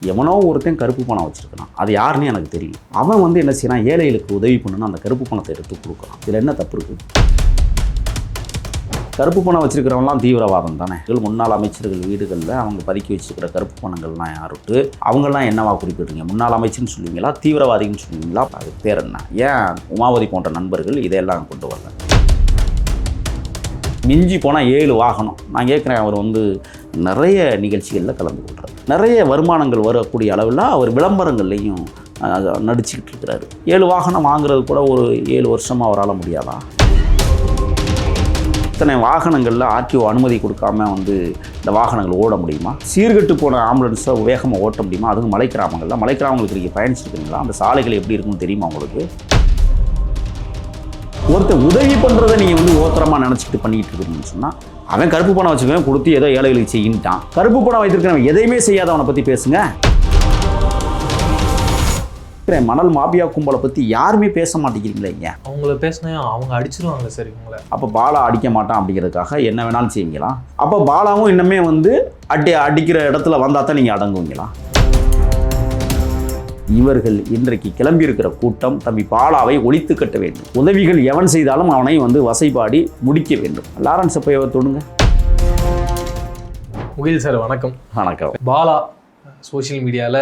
எவனோ ஒருத்தன் கருப்பு பணம் வச்சுருக்கான், அது யாருன்னு எனக்கு தெரியும். அவன் வந்து என்ன செய்யறான், ஏழைகளுக்கு உதவி பண்ணணும்னு அந்த கருப்பு பணத்தை எடுத்து கொடுக்குறான். இதில் என்ன தப்பு இருக்குது? கருப்பு பணம் வச்சுருக்கிறவங்களாம் தீவிரவாதம் தானே. முன்னாள் அமைச்சர்கள் வீடுகளில் அவங்க பதுக்கி வச்சுருக்கிற கருப்பு பணங்கள்லாம் யாருட்டு அவங்கெல்லாம் என்னவா குறிப்பிட்றீங்க? முன்னாள் அமைச்சர்னு சொல்லுவீங்களா, தீவிரவாதின்னு சொல்லுவீங்களா? அது பேர் என்ன? ஏன் உமாவதி போன்ற நண்பர்கள் இதையெல்லாம் கொண்டு வரல? மிஞ்சி போனால் 7 வாகனம். நான் கேட்குறேன், அவர் வந்து நிறைய நிகழ்ச்சிகளில் கலந்து கொள்கிறார், நிறைய வருமானங்கள் வரக்கூடிய அளவில் அவர் விளம்பரங்கள்லையும் நடிச்சுக்கிட்டு இருக்கிறாரு. 7 வாகனம் வாங்குறது கூட ஒரு 7 வருஷமாக அவரால் முடியாதா? இத்தனை வாகனங்களில் ஆர்டிஓ அனுமதி கொடுக்காம வந்து இந்த வாகனங்கள் ஓட முடியுமா? சீர்கெட்டு போன ஆம்புலன்ஸை வேகமாக ஓட்ட முடியுமா? அதுவும் மலை கிராமங்களுக்கு நீங்கள் பயணிச்சிருக்கீங்களா? அந்த சாலைகள் எப்படி இருக்குன்னு தெரியுமா உங்களுக்கு? ஒருத்தர் உதவி பண்ணுறதை நீங்கள் வந்து ஓத்திரமாக நினச்சிக்கிட்டு பண்ணிக்கிட்டு இருக்கீங்கன்னு சொன்னால், அவன் கருப்பு பணம் வச்சுக்கவன் கொடுத்து ஏதோ ஏழைகளுக்கு செய்யின்ட்டான். கருப்பு பணம் வைத்திருக்கிறவன் எதையுமே செய்யாதவனை பற்றி பேசுங்க. மணல் மாபியா கும்பலை பற்றி யாருமே பேச மாட்டேங்கிறீங்களே. ஏன் அவங்கள பேசினா அவங்க அடிச்சிருவாங்க சார் இவங்களை. அப்போ பாலா அடிக்க மாட்டான் அப்படிங்கிறதுக்காக என்ன வேணாலும் செய்வீங்களா? அப்போ பாலாவும் இன்னமே வந்து அடிக்கிற இடத்துல வந்தால் தான் நீங்கள் அடங்குவீங்களா? இவர்கள் இன்றைக்கு கிளம்பியிருக்கிற கூட்டம் தம்பி பாலாவை ஒழித்து கட்ட வேண்டும். உதவிகள் எவன் செய்தாலும் அவனை வந்து வசைபாடி முடிக்க வேண்டும். லாரன்ஸை போய் தொடுங்க. முகில் சார் வணக்கம். வணக்கம். பாலா சோஷியல் மீடியாவில்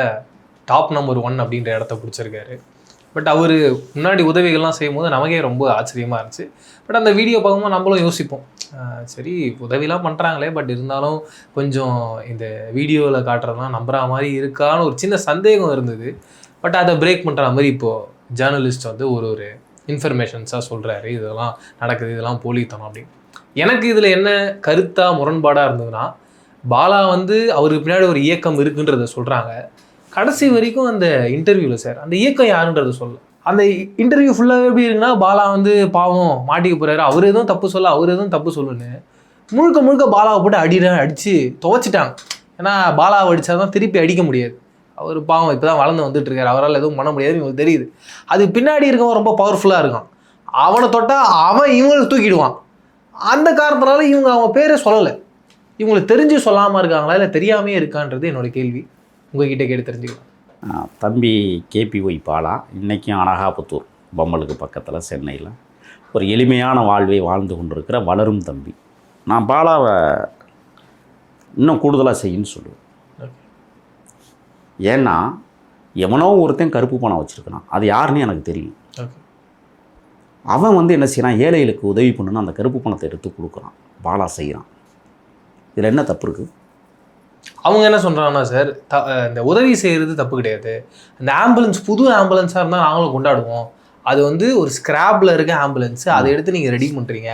டாப் நம்பர் 1 அப்படின்ற இடத்த பிடிச்சிருக்காரு. பட் அவர் முன்னாடி உதவிகள்லாம் செய்யும்போது நமக்கே ரொம்ப ஆச்சரியமாக இருந்துச்சு. பட் அந்த வீடியோ பார்க்கும்போது நம்மளும் யோசிப்போம், சரி உதவிலாம் பண்ணுறாங்களே, பட் இருந்தாலும் கொஞ்சம் இந்த வீடியோவில் காட்டுறதுலாம் நம்புற மாதிரி இருக்கான்னு ஒரு சின்ன சந்தேகம் இருந்தது. பட் அதை பிரேக் பண்ணுற மாதிரி இப்போது ஜேர்னலிஸ்ட் வந்து ஒரு இன்ஃபர்மேஷன்ஸாக சொல்கிறாரு, இதெல்லாம் நடக்குது, இதெல்லாம் போலித்தனம் அப்படின்னு. எனக்கு இதில் என்ன கருத்தாக முரண்பாடாக இருந்ததுன்னா, பாலா வந்து அவருக்கு பின்னாடி ஒரு இயக்கம் இருக்குன்றத சொல்கிறாங்க. கடைசி வரைக்கும் அந்த இன்டர்வியூவில் சார் அந்த இயக்கம் யாருன்றது சொல்ல, அந்த இன்டர்வியூ ஃபுல்லாகவே எப்படி இருக்குன்னா, பாலா வந்து பாவம் மாட்டிக்க போகிறாரு, அவர் எதுவும் தப்பு சொல்ல, அவர் எதுவும் தப்பு சொல்லுன்னு முழுக்க பாலாவை போட்டு அடித்து துவைச்சிட்டாங்க. ஏன்னா பாலாவை அடித்தா தான் திருப்பி அடிக்க முடியாது. அவர் பாவம் இப்போ தான் வளர்ந்து வந்துட்டு இருக்காரு, அவரால் எதுவும் பண்ண முடியாது, இவங்களுக்கு தெரியுது. அது பின்னாடி இருக்கவன் ரொம்ப பவர்ஃபுல்லாக இருக்கான், அவனை தொட்டால் அவன் இவங்களை தூக்கிடுவான். அந்த காரணத்தினால இவங்க அவன் பேரை சொல்லலை. இவங்களுக்கு தெரிஞ்சு சொல்லாமல் இருக்காங்களா இல்லை தெரியாமே இருக்கான்றது என்னோட கேள்வி. உங்ககிட்ட கேட்டு தெரிஞ்சுக்கலாம். தம்பி கேபிஒய் பாலா இன்றைக்கும் அனகாபுத்தூர் பொம்மலுக்கு பக்கத்தில் சென்னையில் ஒரு எளிமையான வாழ்வை வாழ்ந்து கொண்டிருக்கிற வளரும் தம்பி. நான் பாலாவை இன்னும் கூடுதலாக செய்யுன்னு சொல்லுவேன். ஏன்னா எவனோ ஒருத்தன் கருப்பு பணம் வச்சுருக்கான், அது யாருன்னு எனக்கு தெரியும். அவன் வந்து என்ன செய்யறான், ஏழைகளுக்கு உதவி பண்ணணும்னு அந்த கருப்பு பணத்தை எடுத்து கொடுக்குறான். பாலா செய்கிறான். இதில் என்ன தப்பு இருக்குது? அவங்க என்ன சொல்கிறாங்கன்னா சார், இந்த உதவி செய்கிறது தப்பு கிடையாது. அந்த ஆம்புலன்ஸ் புது ஆம்புலன்ஸாக இருந்தால் நாங்களும் கொண்டாடுவோம். அது வந்து ஒரு ஸ்கிராப்பில் இருக்க ஆம்புலன்ஸ், அதை எடுத்து நீங்கள் ரெடி பண்ணுறீங்க.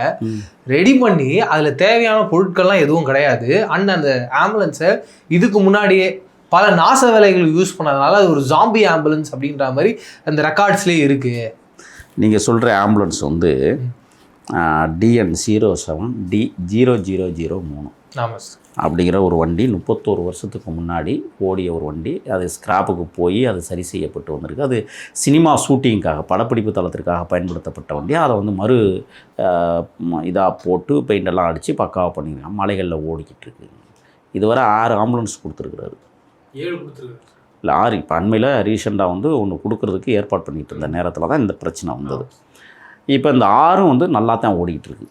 ரெடி பண்ணி அதில் தேவையான பொருட்கள்லாம் எதுவும் கிடையாது. அந்த ஆம்புலன்ஸை இதுக்கு முன்னாடியே பல நாச வேலைகள் யூஸ் பண்ணதுனால அது ஒரு ஜாம்பி ஆம்புலன்ஸ் அப்படின்ற மாதிரி அந்த ரெக்கார்ட்ஸ்லேயே இருக்குது. நீங்கள் சொல்கிற ஆம்புலன்ஸ் வந்து DN07D0003 அப்படிங்கிற ஒரு வண்டி 31 வருஷத்துக்கு முன்னாடி ஓடிய ஒரு வண்டி. அது ஸ்கிராப்புக்கு போய் அது சரி செய்யப்பட்டு வந்திருக்கு. அது சினிமா ஷூட்டிங்காக, படப்பிடிப்பு தளத்திற்காக பயன்படுத்தப்பட்ட வண்டி. அதை வந்து இதாக போட்டு பெயிண்டெல்லாம் அடித்து பக்காவாக பண்ணியிருக்காங்க. மலைகளில் ஓடிக்கிட்டு இருக்கு. இதுவரை 6 ஆம்புலன்ஸ் கொடுத்துருக்குறாரு. 7 கொடுத்துருக்காரு இல்லை 6. இப்போ அண்மையில் ரீசெண்டாக வந்து ஒன்று கொடுக்கறதுக்கு ஏற்பாடு பண்ணிகிட்டு இருந்த நேரத்தில் தான் இந்த பிரச்சனை வந்தது. இப்போ இந்த 6 வந்து நல்லா தான் ஓடிக்கிட்டு இருக்கு.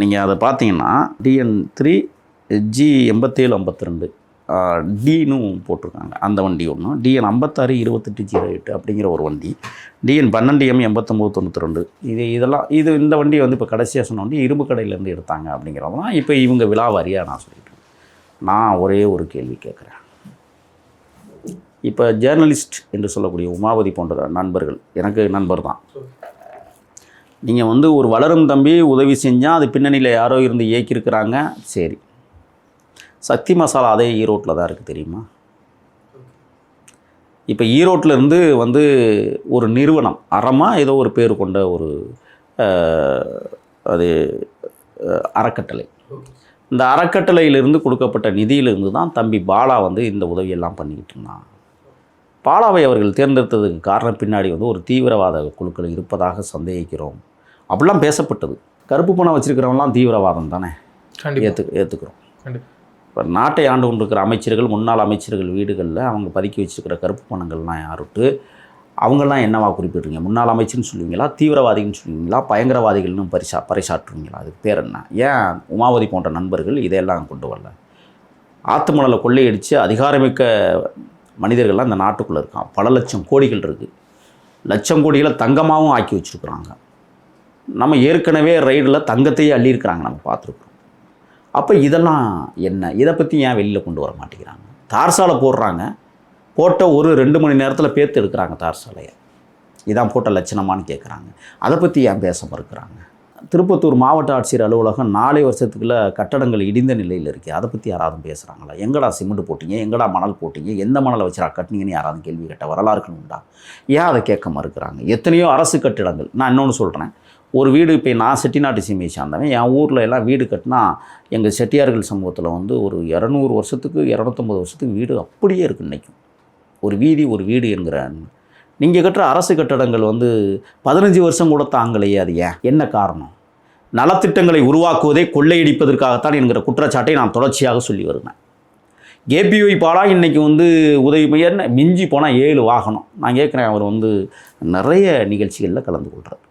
நீங்கள் அதை பார்த்தீங்கன்னா DN3G8752 டின்னு போட்டிருக்காங்க. அந்த வண்டி ஒன்று. DN562808 அப்படிங்கிற ஒரு வண்டி. DN12M8992 இந்த வண்டி வந்து இப்போ கடைசியாக சொன்ன வண்டி இரும்பு கடையிலேருந்து எடுத்தாங்க அப்படிங்கிறதெல்லாம் இப்போ இவங்க விழாவாரியாக நான் சொல்லிட்டேன். நான் ஒரே ஒரு கேள்வி கேட்குறேன். இப்போ ஜேர்னலிஸ்ட் என்று சொல்லக்கூடிய உமாவதி போன்ற நண்பர்கள், எனக்கு நண்பர் தான். நீங்கள் வந்து ஒரு வளரும் தம்பி உதவி செஞ்சால் அது பின்னணியில் யாரோ இருந்து இயக்கியிருக்கிறாங்க, சரி. சக்தி மசாலா அதே ஈரோட்டில் தான் இருக்குது, தெரியுமா? இப்போ ஈரோட்டில் இருந்து வந்து ஒரு நிறுவனம் அறமாக ஏதோ ஒரு பேர் கொண்ட ஒரு அது அறக்கட்டளை. இந்த அறக்கட்டளையிலிருந்து கொடுக்கப்பட்ட நிதியிலிருந்து தான் தம்பி பாலா வந்து இந்த உதவியெல்லாம் பண்ணிக்கிட்டு இருந்தான். பாலாவை அவர்கள் தேர்ந்தெடுத்ததுக்கு காரணம் பின்னாடி வந்து ஒரு தீவிரவாத குழுக்கள் இருப்பதாக சந்தேகிக்கிறோம் அப்படிலாம் பேசப்பட்டது. கருப்பு பணம் வச்சுருக்கிறவங்களாம் தீவிரவாதம் தானே, ஏற்றுக்கிறோம். இப்போ நாட்டை ஆண்டு கொண்டிருக்கிற அமைச்சர்கள், முன்னாள் அமைச்சர்கள் வீடுகளில் அவங்க பதுக்கி வச்சுருக்கிற கருப்பு பணங்கள்லாம் யாருட்டு அவங்கெல்லாம் என்னவா குறிப்பிட்றீங்க? முன்னாள் அமைச்சர்னு சொல்லுவீங்களா, தீவிரவாதிகள்னு சொல்லுவீங்களா, பயங்கரவாதிகள்னு பறைசாற்றுவீங்களா? அதுக்கு பேர் என்ன? ஏன் உமாவதி போன்ற நண்பர்கள் இதையெல்லாம் கொண்டு வரல? ஆத்து மணலை கொள்ளையடித்து அதிகாரமிக்க மனிதர்கள்லாம் இந்த நாட்டுக்குள்ளே இருக்கான். பல லட்சம் கோடிகள் இருக்குது. லட்சம் கோடிகளை தங்கமாகவும் ஆக்கி வச்சுருக்குறாங்க. நம்ம ஏற்கனவே ரைடில் தங்கத்தையே அள்ளியிருக்கிறாங்க, நம்ம பார்த்துருக்குறோம். அப்போ இதெல்லாம் என்ன? இதை பற்றி ஏன் வெளியில் கொண்டு வர மாட்டேங்கிறாங்க? தார் சாலை போடுறாங்க, போட்ட ஒரு 2 மணி நேரத்தில் பேர்த்து எடுக்கிறாங்க தார் சாலையை. இதான் போட்ட லட்சணமானு கேட்குறாங்க. அதை பற்றி ஏன் பேச மறுக்கிறாங்க? திருப்பத்தூர் மாவட்ட ஆட்சியர் அலுவலகம் 4 வருஷத்துக்குள்ள கட்டடங்கள் இடிந்த நிலையில் இருக்குது. அதை பற்றி யாராவது பேசுகிறாங்களா? எங்கடா சிமெண்ட் போட்டிங்க, எங்கடா மணல் போட்டிங்க, எந்த மணலை வச்சுரா கட்டினீங்கன்னு யாராவது கேள்வி கேட்ட வரலாறுகள் உண்டா? ஏன் அதை கேட்க மறுக்கிறாங்க? எத்தனையோ அரசு கட்டிடங்கள். நான் இன்னொன்று சொல்கிறேன், ஒரு வீடு இப்போ நான் செட்டிநாட்டு சீமையை சார்ந்தவன், என் ஊரில் எல்லாம் வீடு கட்டினா எங்கள் செட்டியார்கள் சமூகத்தில் வந்து ஒரு 200 வருஷத்துக்கு 250 வருஷத்துக்கு வீடு அப்படியே இருக்குது. இன்றைக்கும் ஒரு வீதி ஒரு வீடு என்கிற நீங்கள் கட்டுற அரசு கட்டடங்கள் வந்து 15 வருஷம் கூட தாங்கலையே. அது ஏன்? என்ன காரணம்? நலத்திட்டங்களை உருவாக்குவதே கொள்ளையடிப்பதற்காகத்தான் என்கிற குற்றச்சாட்டை நான் தொடர்ச்சியாக சொல்லி வருவேன். கேபிஒய் பாலா இன்றைக்கி வந்து உதவி மையர் மிஞ்சி போனால் 7 வாகனம். நான் கேட்குறேன், அவர் வந்து நிறைய நிகழ்ச்சிகளில் கலந்து கொள்கிறார்.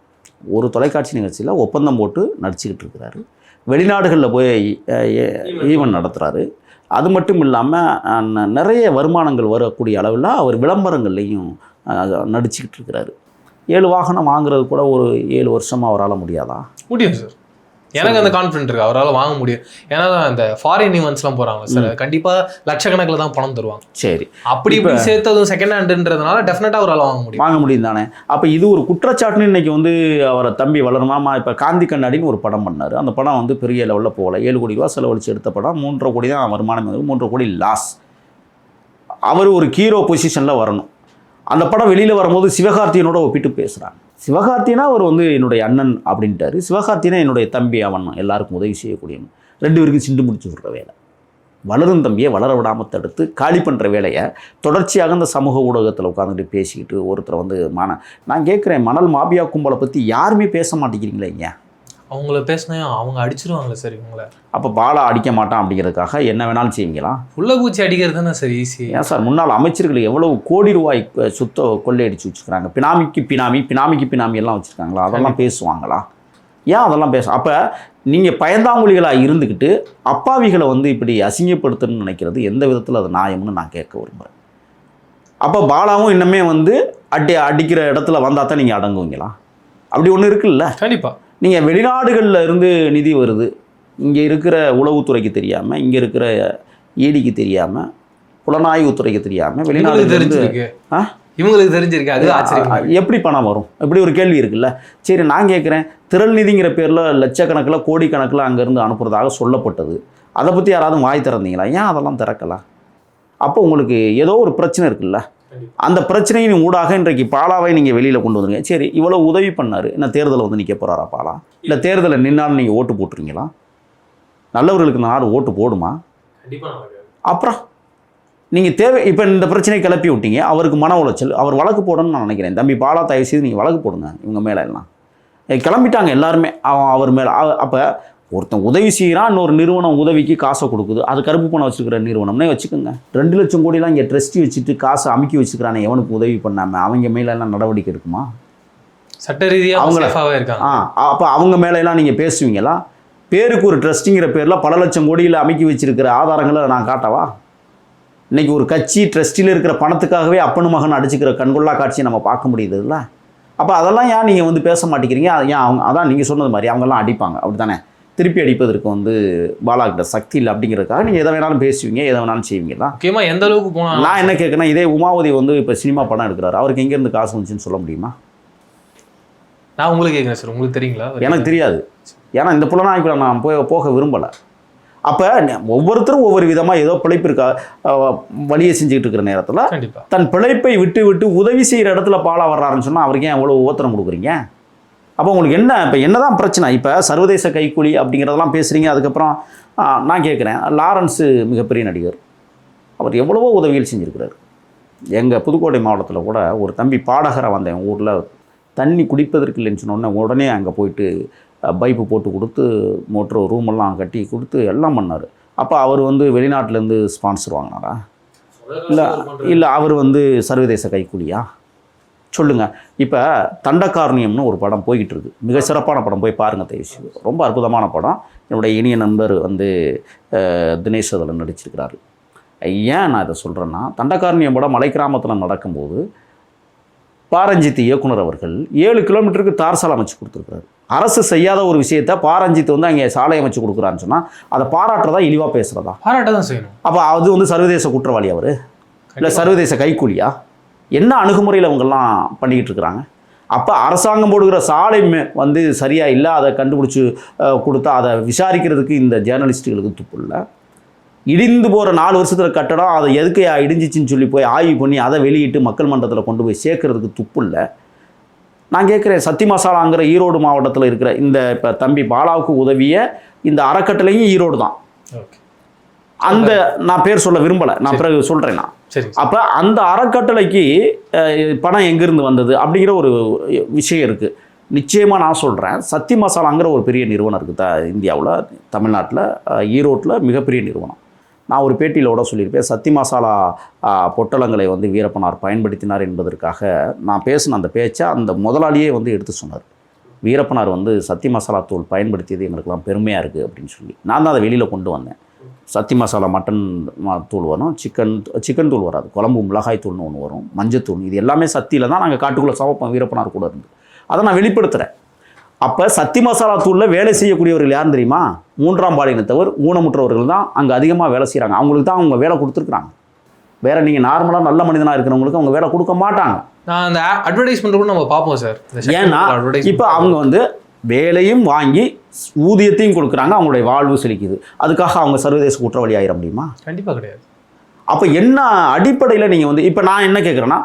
ஒரு தொலைக்காட்சி நிகழ்ச்சியில் ஒப்பந்தம் போட்டு நடிச்சுக்கிட்டு இருக்கிறாரு. வெளிநாடுகளில் போய் ஈவென்ட் நடத்துகிறாரு. அது மட்டும் இல்லாமல் நிறைய வருமானங்கள் வரக்கூடிய அளவில் அவர் விளம்பரங்கள்லையும் நடிச்சுக்கிட்டு இருக்கிறாரு. 7 வாகனம் வாங்குறது கூட ஒரு 7 வருஷமாக அவரால் முடியாதா? முடியும் சார், எனக்கு அந்த கான்ஃபிடென்ட் இருக்குது, அவரால் வாங்க முடியும். ஏன்னா இந்த ஃபாரின் ஈவெண்ட்ஸ்லாம் போகிறாங்க சார், கண்டிப்பாக லட்சக்கணக்கில் தான் பணம் தருவாங்க. சரி, அப்படி இப்படி சேர்த்ததும் செகண்ட் ஹேண்டுன்றதுனால டெஃபினட்டாக அவரால் வாங்க முடியும் தானே. அப்போ இது ஒரு குற்றச்சாட்டுன்னு இன்றைக்கி வந்து அவரை தம்பி வளருமாமா இப்போ காந்தி கண்ணாடின்னு ஒரு படம் பண்ணார். அந்த படம் வந்து பெரிய லெவலில் போகல. 7 கோடி ரூபா செலவழித்து எடுத்த படம். 3.5 கோடி தான் வருமானம், 3.5 கோடி லாஸ். அவர் ஒரு ஹீரோ பொசிஷனில் வரணும். அந்த படம் வெளியில் வரும்போது சிவகார்த்தியனோட ஒப்பிட்டு பேசுகிறாங்க. சிவகார்த்தியனா அவர் வந்து என்னுடைய அண்ணன் அப்படின்ட்டாரு. சிவகார்த்தியனா என்னுடைய தம்பி, அவன் எல்லாருக்கும் உதவி செய்யக்கூடியவன். 2 பேருக்கும் சிண்டு முடிச்சு விடுற வேலை. வளரும் தம்பியை வளர விடாமல் தடுத்து காலி பண்ணுற வேலையை தொடர்ச்சியாக இந்த சமூக ஊடகத்தில் உட்காந்துட்டு பேசிக்கிட்டு ஒருத்தரை வந்து நான் கேட்குறேன், மணல் மாபியா கும்பலை பற்றி யாருமே பேச மாட்டேங்கிறீங்களே? ஏன்? அவங்கள பேசினா அவங்க அடிச்சிருவாங்களே சார் இவங்கள. அப்போ பாலா அடிக்க மாட்டான் அப்படிங்கிறதுக்காக என்ன வேணாலும் செய்வீங்களா? உள்ள பூச்சி அடிக்கிறது தானே சார் ஈஸி. ஏன் சார், முன்னாள் அமைச்சர்கள் எவ்வளவு கோடி ரூபாய் சுத்த கொள்ளையடிச்சு வச்சுக்கிறாங்க. பினாமிக்கு பினாமி எல்லாம் வச்சுருக்காங்களா? அதெல்லாம் பேசுவாங்களா? ஏன் அதெல்லாம் அப்போ நீங்கள் பயந்தாங்குழிகளாக இருந்துக்கிட்டு அப்பாவிகளை வந்து இப்படி அசிங்கப்படுத்தணும்னு நினைக்கிறது எந்த விதத்தில் அது நியாயம்னு நான் கேட்க விரும்புகிறேன். அப்போ பாலாவும் இன்னமே வந்து அடிக்கிற இடத்துல வந்தால் தான் நீங்கள் அடங்குவீங்களா? அப்படி ஒன்று இருக்குல்ல. கண்டிப்பாக. நீங்கள் வெளிநாடுகளில் இருந்து நிதி வருது, இங்கே இருக்கிற உளவுத்துறைக்கு தெரியாமல், இங்கே இருக்கிற ஈடிக்கு தெரியாமல், புலனாய்வுத்துறைக்கு தெரியாமல் வெளிநாடு தெரிஞ்சிருக்கு. இவங்களுக்கு தெரிஞ்சிருக்கு. அது ஆச்சரியம். எப்படி பணம் வரும்? இப்படி ஒரு கேள்வி இருக்குல்ல. சரி, நான் கேட்குறேன், திரள் நிதிங்கிற பேரில் லட்சக்கணக்கில் கோடிக்கணக்கில் அங்கேருந்து அனுப்புறதாக சொல்லப்பட்டது. அதை பற்றி யாராவது வாய் திறந்தீங்களா? ஏன் அதெல்லாம் திறக்கலாம்? அப்போ உங்களுக்கு ஏதோ ஒரு பிரச்சனை இருக்குல்ல. அந்த பிரச்சனையின் ஊடாக இன்றைக்கு பாலாவை நீங்கள் வெளியில் கொண்டு வந்துருங்க. சரி, இவ்வளோ உதவி பண்ணார், என்ன தேர்தலை வந்து நிற்க போகிறாரா பாலா? இல்லை தேர்தலில் நின்னாலும் நீங்கள் ஓட்டு போட்டுருவீங்களா? நல்லவர்களுக்கு நாடு ஓட்டு போடுமா? அப்புறம் நீங்கள் இப்போ இந்த பிரச்சனையை கிளப்பி விட்டீங்க, அவருக்கு மன உளைச்சல், அவர் வழக்கு போடணும்னு நான் நினைக்கிறேன். தம்பி பாலா, தயவு செய்து நீங்கள் வழக்கு போடுங்க இவங்க மேலே எல்லாம். கிளம்பிட்டாங்க எல்லாருமே அவர் மேலே. அப்போ ஒருத்தன் உதவி செய்கிறான், இன்னொரு நிறுவனம் உதவிக்கு காசை கொடுக்குது, அது கருப்பு பணம் வச்சுருக்கிற நிறுவனம்னே வச்சுக்கோங்க. 2 லட்சம் கோடிலாம் இங்கே ட்ரஸ்டி வச்சுட்டு காசை அமுக்கி வச்சுக்கிறானே, எவனுக்கு உதவி பண்ணாமல் அவங்க மேலெல்லாம் நடவடிக்கை எடுக்குமா? சட்ட ரீதியாக அவங்கள இருக்காங்க. அப்போ அவங்க மேலெல்லாம் நீங்கள் பேசுவீங்களா? பேருக்கு ஒரு ட்ரஸ்டிங்கிற பேரில் பல லட்சம் கோடியில் அமுக்கி வச்சுருக்கிற ஆதாரங்களை நான் காட்டவா? இன்றைக்கி ஒரு கட்சி ட்ரஸ்டியில் இருக்கிற பணத்துக்காகவே அப்பனு மகன் அடிச்சுக்கிற கண்கொள்ளா காட்சியை நம்ம பார்க்க முடியுதுல்ல. அப்போ அதெல்லாம் ஏன் நீங்கள் வந்து பேச மாட்டேங்கிறீங்க? ஏன் அவங்க அதான் நீங்கள் சொன்னது மாதிரி அவங்கெல்லாம் அடிப்பாங்க, அப்படி தானே? திருப்பி அடிப்பதற்கு வந்து பாலாக்கிட்ட சக்தி இல்லை அப்படிங்கிறதுக்காக நீங்கள் எதை வேணாலும் பேசுவீங்க, எதை வேணாலும் செய்வீங்களா? முக்கியமாக எந்த அளவுக்கு போனால் நான் என்ன கேட்குறேன்னா, இதே உமாவதி வந்து இப்போ சினிமா படம் எடுக்கிறாரு, அவருக்கு எங்கேருந்து காசு வந்துச்சுன்னு சொல்ல முடியுமா? நான் உங்களுக்கு கேட்குறேன் சார், உங்களுக்கு தெரியுங்களா? எனக்கு தெரியாது. ஏன்னா இந்த புலனாய்வுல நான் போக விரும்பலை. அப்போ ஒவ்வொருத்தரும் ஒவ்வொரு விதமாக ஏதோ பிழைப்பிற்கா வழியை செஞ்சுக்கிட்டு இருக்கிற நேரத்தில் தன் பிழைப்பை விட்டு உதவி செய்கிற இடத்துல பாலா வர்றாருன்னு சொன்னால் அவருக்கு ஏன் அவ்வளோ ஓத்திரம் கொடுக்குறீங்க? அப்போ உங்களுக்கு என்ன இப்போ என்னதான் பிரச்சனை? இப்போ சர்வதேச கைக்கூலி அப்படிங்கிறதெல்லாம் பேசுகிறீங்க. அதுக்கப்புறம் நான் கேட்குறேன், லாரன்ஸு மிகப்பெரிய நடிகர், அவர் எவ்வளவோ உதவிகள் செஞ்சுருக்கிறார். எங்கள் புதுக்கோட்டை மாவட்டத்தில் கூட ஒரு தம்பி பாடகராக வந்தேன் ஊரில், தண்ணி குடிப்பதற்கு இல்லைன்னு சொன்னோடனே உடனே அங்கே போயிட்டு பைப்பு போட்டு கொடுத்து மோட்டர் ரூமெல்லாம் கட்டி கொடுத்து எல்லாம் பண்ணார். அப்போ அவர் வந்து வெளிநாட்டிலேருந்து ஸ்பான்சர் வாங்கினாரா? இல்லை அவர் வந்து சர்வதேச கைக்கூலியா? சொல்லுங்கள். இப்போ தண்டகாரண்யம்னு ஒரு படம் போய்கிட்டு இருக்குது. மிக சிறப்பான படம், போய் பாருங்கள் தயவுசெய்து. ரொம்ப அற்புதமான படம். என்னுடைய இனிய நண்பர் வந்து தினேஷ் அதில் நடிச்சிருக்கிறாரு. ஏன் நான் இதை சொல்கிறேன்னா, தண்டகாரண்யம் படம் மலை கிராமத்தில் நடக்கும்போது பாரஞ்சித் இயக்குனர் அவர்கள் 7 கிலோமீட்டருக்கு தார் சாலை அமைச்சு கொடுத்துருக்காரு. அரசு செய்யாத ஒரு விஷயத்தை பாரஞ்சித் வந்து அங்கே சாலை அமைச்சு கொடுக்குறான்னு சொன்னால் அதை பாராட்டுறதா இழிவாக பேசுகிறதா? பாராட்ட தான் செய்யணும். அப்போ அது வந்து சர்வதேச குற்றவாளி அவர், இல்லை சர்வதேச கைக்கூலியா? என்ன அணுகுமுறையில் அவங்கெல்லாம் பண்ணிக்கிட்டு இருக்கிறாங்க? அப்போ அரசாங்கம் போடுகிற சாலை வந்து சரியாக இல்லை, அதை கண்டுபிடிச்சி கொடுத்தா அதை விசாரிக்கிறதுக்கு இந்த ஜேர்னலிஸ்ட்டுகளுக்கு துப்பு இல்லை. இடிந்து போகிற 4 வருஷத்தில் கட்டடம், அதை எதுக்கு இடிஞ்சிச்சின்னு சொல்லி போய் ஆய்வு பண்ணி அதை வெளியிட்டு மக்கள் மன்றத்தில் கொண்டு போய் சேர்க்கறதுக்கு துப்பு இல்லை. நான் கேட்குறேன், சத்தி மசாலாங்கிற ஈரோடு மாவட்டத்தில் இருக்கிற இந்த இப்போ தம்பி பாலாவுக்கு உதவிய இந்த அறக்கட்டளையும் ஈரோடு தான். அந்த நான் பேர் சொல்ல விரும்பலை, நான் பிறகு சொல்கிறேன். நான் அப்போ அந்த அறக்கட்டளைக்கு பணம் எங்கேருந்து வந்தது அப்படிங்கிற ஒரு விஷயம் இருக்குது. நிச்சயமாக நான் சொல்கிறேன், சத்தி மசாலாங்கிற ஒரு பெரிய நிறுவனம் இருக்குது இந்தியாவில், தமிழ்நாட்டில், ஈரோட்டில் மிகப்பெரிய நிறுவனம். நான் ஒரு பேட்டியில் கூட சொல்லியிருப்பேன், சத்தி மசாலா பொட்டலங்களை வந்து வீரப்பனார் பயன்படுத்தினார் என்பதற்காக நான் பேசின அந்த பேச்சை அந்த முதலாளியே வந்து எடுத்து சொன்னார். வீரப்பனார் வந்து சத்தி மசாலா தூள் பயன்படுத்தியது எங்களுக்கெல்லாம் பெருமையாக இருக்குது அப்படின்னு சொல்லி. நான் தான் அதை வெளியில் கொண்டு வந்தேன். சத்தி மசாலா மட்டன் தூள் வரும், சிக்கன் தூள் வராது, குழம்பு மிளகாய் தூள்னு ஒன்று வரும், மஞ்சத்தூள், இது எல்லாமே சத்தியில் தான் நாங்கள் காட்டுக்குள்ளே சமைப்போம் வீரப்பனார் கூட இருந்து. அதை நான் வெளிப்படுத்துகிறேன். அப்போ சத்தி மசாலா தூளில் வேலை செய்யக்கூடியவர்கள் யாரும் தெரியுமா? 3ஆம் பாலினத்தவர், ஊனமுற்றவர்கள் தான் அங்கே அதிகமாக வேலை செய்கிறாங்க. அவங்களுக்கு தான் அவங்க வேலை கொடுத்துருக்குறாங்க. வேறு நீங்கள் நார்மலாக நல்ல மனிதனாக இருக்கிறவங்களுக்கு அவங்க வேலை கொடுக்க மாட்டாங்க. நான் அந்த அட்வர்டைஸ்மெண்ட் கூட நம்ம பார்ப்போம் சார். ஏன்னா இப்போ அவங்க வந்து வேலையும் வாங்கி ஊதியத்தையும் கொடுக்குறாங்க, அவங்களுடைய வாழ்வு செழிக்குது. அதுக்காக அவங்க சர்வதேச குற்றவாளி ஆயிட முடியுமா? கண்டிப்பாக கிடையாது. அப்போ என்ன அடிப்படையில் நீங்கள் வந்து இப்போ நான் என்ன கேட்குறேன்னா,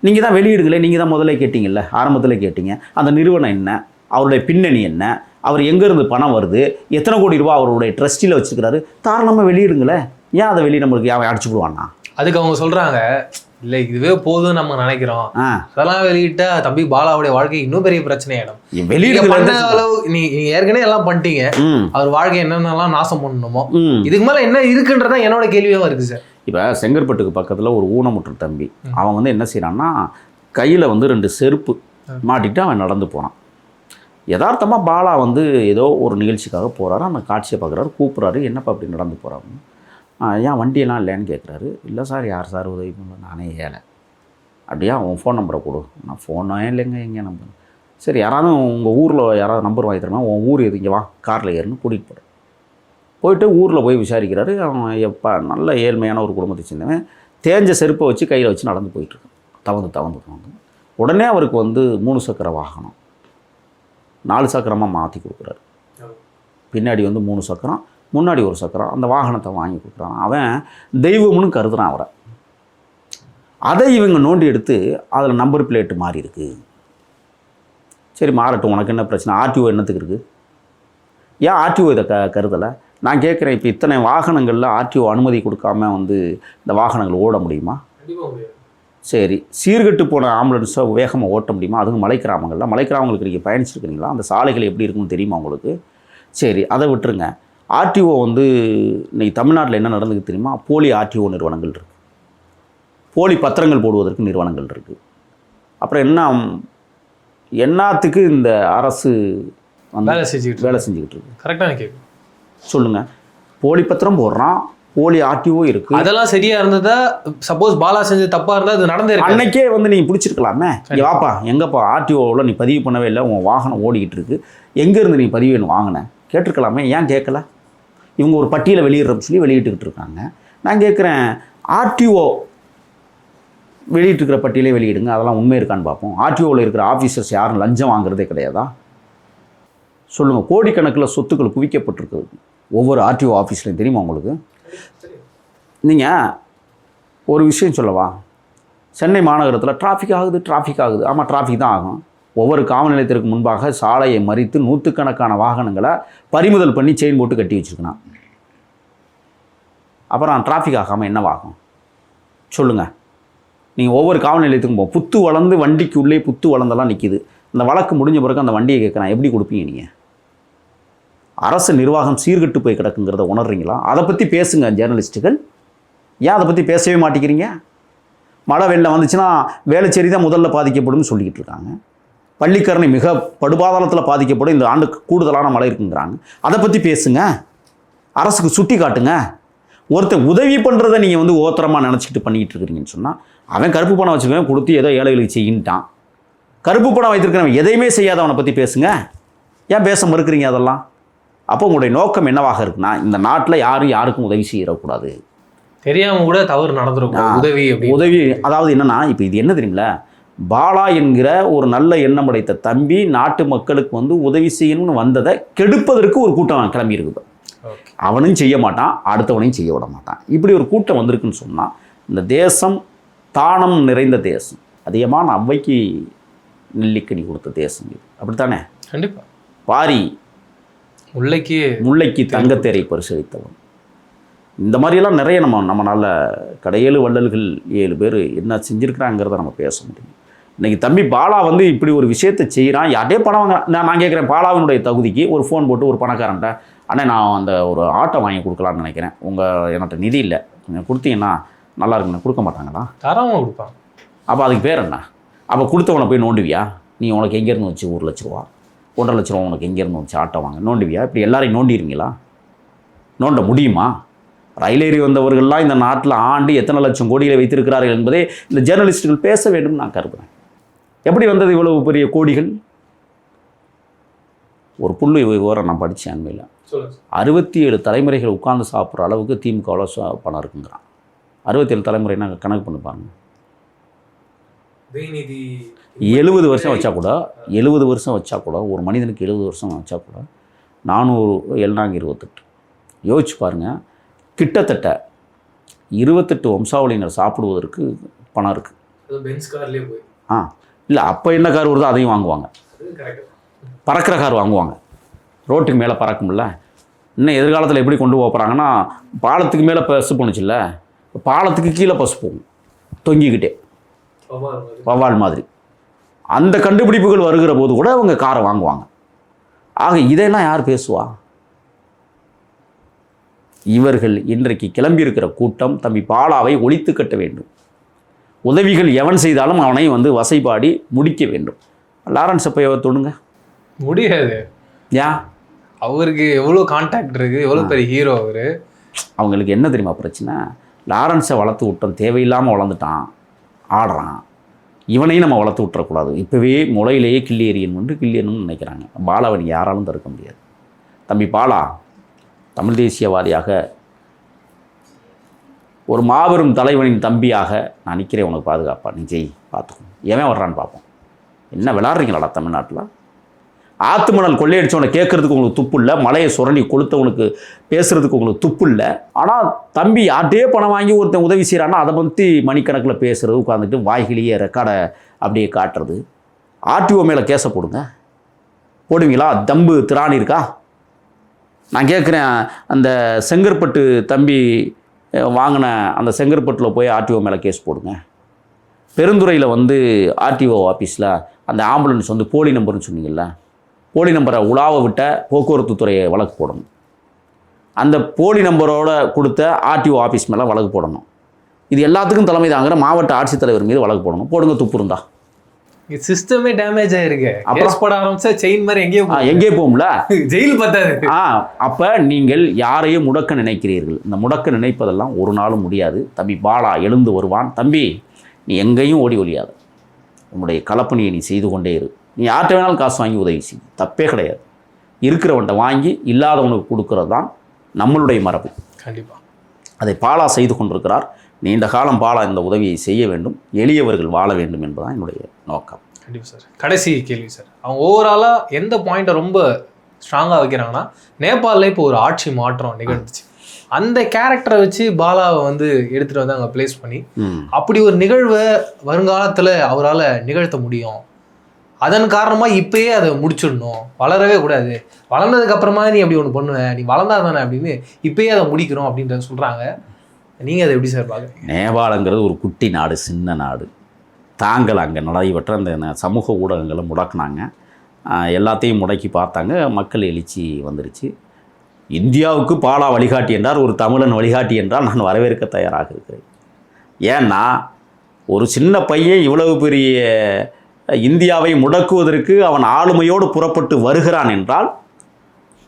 நீங்கள் தான் வெளியிடுங்களே, நீங்கள் தான் முதல்ல கேட்டிங்கல்ல, ஆரம்பத்தில் கேட்டிங்க, அந்த நிறுவனம் என்ன, அவருடைய பின்னணி என்ன, அவர் எங்கேருந்து பணம் வருது, எத்தனை கோடி ரூபா அவருடைய ட்ரஸ்டியில் வச்சுருக்கிறாரு, தாராளமாக வெளியிடுங்களே. ஏன் அதை வெளியே நம்மளுக்கு அவன் அடிச்சு விடுவான்னா? அதுக்கு அவங்க சொல்கிறாங்க, இல்லை இதுவே போதும் நம்ம நினைக்கிறோம், அதெல்லாம் வெளியிட்டா தம்பி பாலாவுடைய வாழ்க்கை இன்னும் பெரிய பிரச்சனையாயிடும். பண்ண அளவு நீ ஏற்கனவே எல்லாம் பண்ணிட்டீங்க, அவர் வாழ்க்கை என்னென்னலாம் நாசம் பண்ணணுமோ, இதுக்கு மேலே என்ன இருக்குன்றதான் என்னோட கேள்வியாக இருக்குது சார். இப்போ செங்கற்பட்டுக்கு பக்கத்தில் ஒரு ஊனமுற்ற தம்பி, அவன் வந்து என்ன செய்யறான்னா, கையில் வந்து 2 செருப்பு மாட்டிட்டு அவன் நடந்து போனான். யதார்த்தமாக பாலா வந்து ஏதோ ஒரு நிகழ்ச்சிக்காக போகிறாரு, அந்த காட்சியை பார்க்குறாரு, கூப்பிட்றாரு, என்னப்பா அப்படி நடந்து போகிறாரு, ஏன் வண்டியெல்லாம் இல்லைன்னு கேட்குறாரு. இல்லை சார், யார் சார் உதவி பண்ணல, நானே ஏழை. அப்படியா, உன் ஃபோன் நம்பரை கொடு. நான் ஃபோனே இல்லைங்க, எங்கே நம்பர்? சரி, யாராவது உங்கள் ஊரில் யாராவது நம்பர் வாங்கி தரமா, உன் ஊர் எது, இங்கே வா, காரில் ஏறுன்னு கூட்டிகிட்டு போகிறேன். போயிட்டு ஊரில் போய் விசாரிக்கிறாரு. அவன் எப்போ நல்ல ஏழ்மையான ஒரு குடும்பத்தை சேர்ந்தவன், தேஞ்ச செருப்பை வச்சு கையில் வச்சு நடந்து போயிட்டுருக்கான், தவந்து. உடனே அவருக்கு வந்து 3 சக்கர வாகனம் 4 சக்கரமாக மாற்றி கொடுக்குறாரு. பின்னாடி வந்து 3 சக்கரம், முன்னாடி 1 சக்கரம், அந்த வாகனத்தை வாங்கி கொடுக்குறான். அவன் தெய்வம்னு கருதுறான் அவரை. அதை இவங்க நோண்டி எடுத்து அதில் நம்பர் பிளேட்டு மாறி இருக்குது. சரி, மாறட்டும், உனக்கு என்ன பிரச்சனை, ஆர்டிஓ என்னத்துக்கு இருக்குது? ஏன் ஆர்டிஓ இதை கருதலை? நான் கேட்குறேன், இப்போ இத்தனை வாகனங்களில் ஆர்டிஓ அனுமதி கொடுக்காம வந்து இந்த வாகனங்கள் ஓட முடியுமா? சரி, சீர்கெட்டு போன ஆம்புலன்ஸை வேகமாக ஓட்ட முடியுமா? அதுவும் மலை கிராமங்களுக்கு நீங்கள் பயணிச்சிருக்கிறீங்களா? அந்த சாலைகள் எப்படி இருக்குன்னு தெரியுமா உங்களுக்கு? சரி, அதை விட்டுருங்க. ஆர்டிஓ வந்து இன்றைக்கி தமிழ்நாட்டில் என்ன நடந்துக்கு தெரியுமா? போலி ஆர்டிஓ நிறுவனங்கள் இருக்குது, போலி பத்திரங்கள் போடுவதற்கு நிறுவனங்கள் இருக்குது. அப்புறம் என்னத்துக்கு இந்த அரசு வேலை செஞ்சுக்கிட்டு இருக்கு? கரெக்டாக கேட்கும் சொல்லுங்கள். போலி பத்திரம் போடுறான், போலி ஆர்டிஓ இருக்குது. அதெல்லாம் சரியாக இருந்ததா? சப்போஸ் பாலா செஞ்சு தப்பாக இருந்தால் அது நடந்துருக்கு. அன்னைக்கே வந்து நீங்கள் பிடிச்சிருக்கலாமே. வாப்பா, எங்கப்பா ஆர்டிஓவில் நீ பதிவு பண்ணவே இல்லை, உன் வாகனம் ஓடிக்கிட்டு இருக்கு, எங்கேருந்து நீ பதிவு வேணும் வாங்கினேன் கேட்டிருக்கலாமே. ஏன் கேட்கல? இவங்க ஒரு பட்டியலை வெளியிடுறோம்னு சொல்லி வெளியிட்டுக்கிட்டு இருக்காங்க. நான் கேட்குறேன், ஆர்டிஓ வெளியிட்டிருக்கிற பட்டியலே வெளியிடுங்க, அதெல்லாம் உண்மை இருக்கான்னு பார்ப்போம். ஆர்டிஓவில் இருக்கிற ஆஃபீஸர்ஸ் யாரும் லஞ்சம் வாங்குறதே கிடையாதா? சொல்லுங்கள். கோடிக்கணக்கில் சொத்துக்கள் குவிக்கப்பட்டிருக்குது ஒவ்வொரு ஆர்டிஓ ஆஃபீஸ்லையும், தெரியுமா உங்களுக்கு? நீங்கள் ஒரு விஷயம் சொல்லவா, சென்னை மாநகரத்தில் டிராஃபிக் ஆகுது. ஆமாம், டிராஃபிக் தான் ஆகும். ஒவ்வொரு காவல் நிலையத்திற்கு முன்பாக சாலையை மறித்து 100கணக்கான வாகனங்களை பறிமுதல் பண்ணி செயின் போட்டு கட்டி வச்சுருக்கணும். அப்புறம் டிராஃபிக் ஆகாமல் என்னவாகும் சொல்லுங்கள்? நீங்கள் ஒவ்வொரு காவல் நிலையத்துக்கும் போகும், புத்து வளர்ந்து வண்டிக்கு உள்ளே புத்து வளர்ந்தெல்லாம் நிற்கிது. அந்த வழக்கு முடிஞ்ச பிறகு அந்த வண்டியை கேட்குறான், எப்படி கொடுப்பீங்க நீங்கள்? அரசு நிர்வாகம் சீர்கெட்டு போய் கிடக்குங்கிறத உணர்றீங்களா? அதை பற்றி பேசுங்க ஜேர்னலிஸ்ட்டுகள். ஏன் அதை பற்றி பேசவே மாட்டேங்கிறீங்க? மழை வெள்ளம் வந்துச்சுன்னா வேளச்சேரி தான் முதல்ல பாதிக்கப்படும்னு சொல்லிக்கிட்டு இருக்காங்க. பள்ளிக்கரணை மிக படுபாதாளத்தில் பாதிக்கப்படும், இந்த ஆண்டு கூடுதலான மழை இருக்குங்கிறாங்க. அதை பற்றி பேசுங்க, அரசுக்கு சுட்டி காட்டுங்க. ஒருத்தர் உதவி பண்ணுறதை நீங்கள் ஓத்திரமாக நினச்சிக்கிட்டு பண்ணிக்கிட்டு இருக்கிறீங்கன்னு சொன்னால், அவன் கருப்பு பணம் வச்சுருக்கவன் கொடுத்து ஏதோ ஏழைகளுக்கு செய்யின்ட்டான். கருப்பு பணம் வைத்திருக்கிறவன் எதையுமே செய்யாதவனை பற்றி பேசுங்க. ஏன் பேச மறுக்கிறீங்க அதெல்லாம்? அப்போ உங்களுடைய நோக்கம் என்னவாக இருக்குன்னா, இந்த நாட்டில் யாரும் யாருக்கும் உதவி செய்யக்கூடாது, தெரியாம கூட தவறு நடந்துருக்கும். உதவி அதாவது என்னன்னா, இப்போ இது என்ன தெரியுங்களா, பாலா என்கிற ஒரு நல்ல எண்ணம் படைத்த தம்பி நாட்டு மக்களுக்கு உதவி செய்யணும்னு வந்ததை கெடுப்பதற்கு ஒரு கூட்டம் கிளம்பி இருக்குது. அவனும் செய்ய மாட்டான், அடுத்தவனையும் செய்ய விட மாட்டான். இப்படி ஒரு கூட்டம் வந்திருக்குன்னு சொன்னால், இந்த தேசம் தானம் நிறைந்த தேசம், அதிகமான அவ்வைக்கு நெல்லிக்கனி கொடுத்த தேசம் இது. அப்படித்தானே? கண்டிப்பாக. பாரி முல்லைக்கு தங்கத்தேரை பரிசளித்தவன். இந்த மாதிரியெல்லாம் நிறைய நம்மளால் 7 வள்ளல்கள் 7 பேர் என்ன செஞ்சுருக்கிறாங்கிறத நம்ம பேச முடியும். இன்றைக்கி தம்பி பாலா இப்படி ஒரு விஷயத்தை செய்கிறான். யார்ட்டே பணம் வாங்க, நான் கேட்குறேன், பாலாவினுடைய தகுதிக்கு ஒரு ஃபோன் போட்டு ஒரு பணக்காரன்ட்ட, அண்ணே நான் அந்த ஒரு ஆட்டோ வாங்கி கொடுக்கலான்னு நினைக்கிறேன், என்கிட்ட நிதி இல்லை, நீங்கள் கொடுத்தீங்கன்னா நல்லா இருக்குண்ணே. கொடுக்க மாட்டாங்களா? தாராளமாக கொடுப்பாங்க. அப்போ அதுக்கு பேர் என்ன? அப்போ கொடுத்தவனை போய் நோண்டுவியா? நீ உனக்கு எங்கேருந்து வச்சு 1 லட்ச ரூபா 1.5 லட்ச ரூபா உனக்கு எங்கேருந்து வச்சு ஆட்டோ வாங்க நோண்டுவியா? இப்படி எல்லாரையும் நோண்டிடுவீங்களா? நோண்ட முடியுமா? ரயில் ஏறி வந்தவர்கள்லாம் இந்த நாட்டில் ஆண்டு எத்தனை லட்சம் கோடிகளை வைத்திருக்கிறார்கள் என்பதை இந்த ஜேர்னலிஸ்ட்டுகள் பேச வேண்டும் நான் கருதுகிறேன். எப்படி வந்தது இவ்வளவு பெரிய கோடிகள்? ஒரு புள்ளி விவரம் நான் படித்தேன். அண்மையில் 67 தலைமுறைகள் உட்கார்ந்து சாப்பிட்ற அளவுக்கு திமுகவில் பணம் இருக்குங்கிறான். 67 தலைமுறைனா கணக்கு பண்ணிப்பாங்க. 70 வருஷம் வச்சா கூட 70 வருஷம் வச்சா கூட ஒரு மனிதனுக்கு 70 வருஷம் வச்சா கூட 400 யோசிச்சு பாருங்கள். கிட்டத்தட்ட 28 வம்சாவளியினர் சாப்பிடுவதற்கு பணம் இருக்குது. இல்லை, அப்போ என்ன கார் வருதோ அதையும் வாங்குவாங்க. பறக்கிற கார் வாங்குவாங்க, ரோட்டுக்கு மேலே பறக்கும்ல. இன்னும் எதிர்காலத்தில் எப்படி கொண்டு போகிறாங்கன்னா, பாலத்துக்கு மேலே பஸ் போணுச்சுல்ல, பாலத்துக்கு கீழே பஸ் போகும் தொங்கிக்கிட்டே, வவ்வால் மாதிரி. அந்த கண்டுபிடிப்புகள் வருகிற போது கூட அவங்க காரை வாங்குவாங்க. ஆக இதையெல்லாம் யார் பேசுவா? இவர்கள் இன்றைக்கு கிளம்பியிருக்கிற கூட்டம் தம்பி பாலாவை ஒழித்து கட்ட வேண்டும். உதவிகள் எவன் செய்தாலும் அவனை வசைபாடி முடிக்க வேண்டும். லாரன்ஸ் அப்பையாவை தொடுங்க முடியாது. ஏன்? அவருக்கு எவ்வளோ கான்டாக்ட் இருக்குது, எவ்வளோ பெரிய ஹீரோ அவர். அவங்களுக்கு என்ன தெரியுமா பிரச்சனை? லாரன்ஸை வளர்த்து விட்டோம், தேவையில்லாமல் வளர்ந்துட்டான், ஆடுறான், இவனையும் நம்ம வளர்த்து விட்டுறக்கூடாது, இப்போவே முளையிலேயே கிள்ளி எறியணும்னு நினைக்கிறாங்க. பாலாவை யாராலும் தடுக்க முடியாது. தம்பி பாலா தமிழ் தேசியவாதியாக, ஒரு மாபெரும் தலைவனின் தம்பியாக நான் நிற்கிறேன். உனக்கு பாதுகாப்பா, நீ ஜெய், பார்த்துக்கணும். எவன் வர்றான்னு பார்ப்போம். என்ன விளாட்றீங்களாடா தமிழ்நாட்டில்? ஆத்து மணல் கொள்ளையடிச்சவனை கேட்குறதுக்கு உங்களுக்கு துப்பு இல்லை, மலையை சுரண்டி கொளுத்தவனுக்கு பேசுகிறதுக்கு உங்களுக்கு துப்பு இல்லை. ஆனால் தம்பி யார்ட்டே பணம் வாங்கி ஒருத்தன் உதவி செய்கிறான்னா அதை பற்றி மணிக்கணக்கில் பேசுகிறது, உட்காந்துட்டு வாய்கிலேயே ரெக்கார்டை அப்படியே காட்டுறது. ஆர்டிஓ மேலே கேஸை போடுவீங்களா? தம்பு திராணி இருக்கா? நான் கேட்குறேன், அந்த செங்கற்பட்டு தம்பி வாங்கின அந்த செங்கற்பட்டில் போய் ஆர்டிஓ மேலே கேஸ் போடுங்க. பெருந்துறையில் ஆர்டிஓ ஆஃபீஸில் அந்த ஆம்புலன்ஸ் போலி நம்பர்னு சொன்னீங்கல்ல, போலி நம்பரை உலாவ விட்ட போக்குவரத்து துறையை வழக்கு போடணும். அந்த போலி நம்பரோட கொடுத்த ஆர்டிஓ ஆஃபீஸ் மேலே வழக்கு போடணும். இது எல்லாத்துக்கும் தலைமை தாங்கிற மாவட்ட ஆட்சித்தலைவர் மீது வழக்கு போடணும். போடுங்க, துப்பு இருந்தா. சிஸ்டமே டேமேஜ் ஆயிருக்கு. அப்புறம் போட ஆரம்பிச்சா செயின் மாதிரி எங்கேயே போகும்ல, ஜெயில் பத்தாது. அப்போ நீங்கள் யாரையும் முடக்க நினைக்கிறீர்கள். இந்த முடக்க நினைப்பதெல்லாம் ஒரு நாளும் முடியாது. தம்பி பாலா எழுந்து வருவான். தம்பி, நீ எங்கேயும் ஓடி ஒழியாது. உன்னுடைய கலப்பணியை நீ செய்து கொண்டே இரு. நீ யார்கிட்ட வேணாலும் காசு வாங்கி உதவி செய், தப்பே கிடையாது. இருக்கிறவன்ட்ட வாங்கி இல்லாதவனுக்கு கொடுக்கறது தான் நம்மளுடைய மரபு. கண்டிப்பாக அதை பாலா செய்து கொண்டிருக்கிறார். நீண்ட காலம் பாலா இந்த உதவியை செய்ய வேண்டும், எளியவர்கள் வாழ வேண்டும் என்பதுதான் என்னுடைய நோக்கம். கண்டிப்பாக சார். கடைசி கேள்வி சார், அவங்க ஓவராலாக எந்த பாயிண்ட்டை ரொம்ப ஸ்ட்ராங்காக வைக்கிறாங்கன்னா, நேபாளில் இப்போ ஒரு ஆட்சி மாற்றம் நிகழ்ந்துச்சு, அந்த கேரக்டரை வச்சு பாலாவை எடுத்துகிட்டு அங்கே பிளேஸ் பண்ணி அப்படி ஒரு நிகழ்வை வருங்காலத்தில் அவரால் நிகழ்த்த முடியும். அதன் காரணமாக இப்போயே அதை முடிச்சிடணும், வளரவே கூடாது, வளர்ந்ததுக்கப்புறமா நீ அப்படி ஒன்று பண்ணுவேன், நீ வளர்ந்தா தானே அப்படின்னு இப்போயே அதை முடிக்கிறோம் அப்படின்றத சொல்கிறாங்க. நீங்கள் அதை எப்படி சார் பார்க்குறீங்க? நேபாளங்கிறது ஒரு குட்டி நாடு, சின்ன நாடு. தாங்கள் அங்கே நடைபெற்ற அந்த சமூக ஊடகங்களை முடக்கினாங்க, எல்லாத்தையும் முடக்கி பார்த்தாங்க, மக்கள் எழுச்சி வந்துருச்சு. இந்தியாவுக்கு பாலா வழிகாட்டி என்றால், ஒரு தமிழன் வழிகாட்டி என்றால் நான் வரவேற்க தயாராக இருக்கிறேன். ஏன்னா ஒரு சின்ன பையன் இவ்வளவு பெரிய இந்தியாவை முடக்குவதற்கு அவன் ஆளுமையோடு புறப்பட்டு வருகிறான் என்றால்,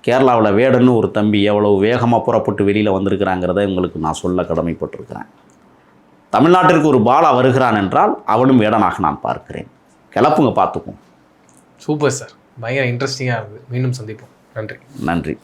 கேரளாவில் வேடன்னு ஒரு தம்பி எவ்வளவு வேகமாக புறப்பட்டு வெளியில் வந்திருக்கிறாங்கிறத உங்களுக்கு நான் சொல்ல கடமைப்பட்டிருக்கிறேன். தமிழ்நாட்டிற்கு ஒரு பாலா வருகிறான் என்றால் அவனும் வேடனாக நான் பார்க்கிறேன். கிளப்புங்க, பார்த்துக்கும். சூப்பர் சார், பயங்கர இன்ட்ரெஸ்டிங்காக இருக்குது. மீண்டும் சந்திப்போம். நன்றி. நன்றி.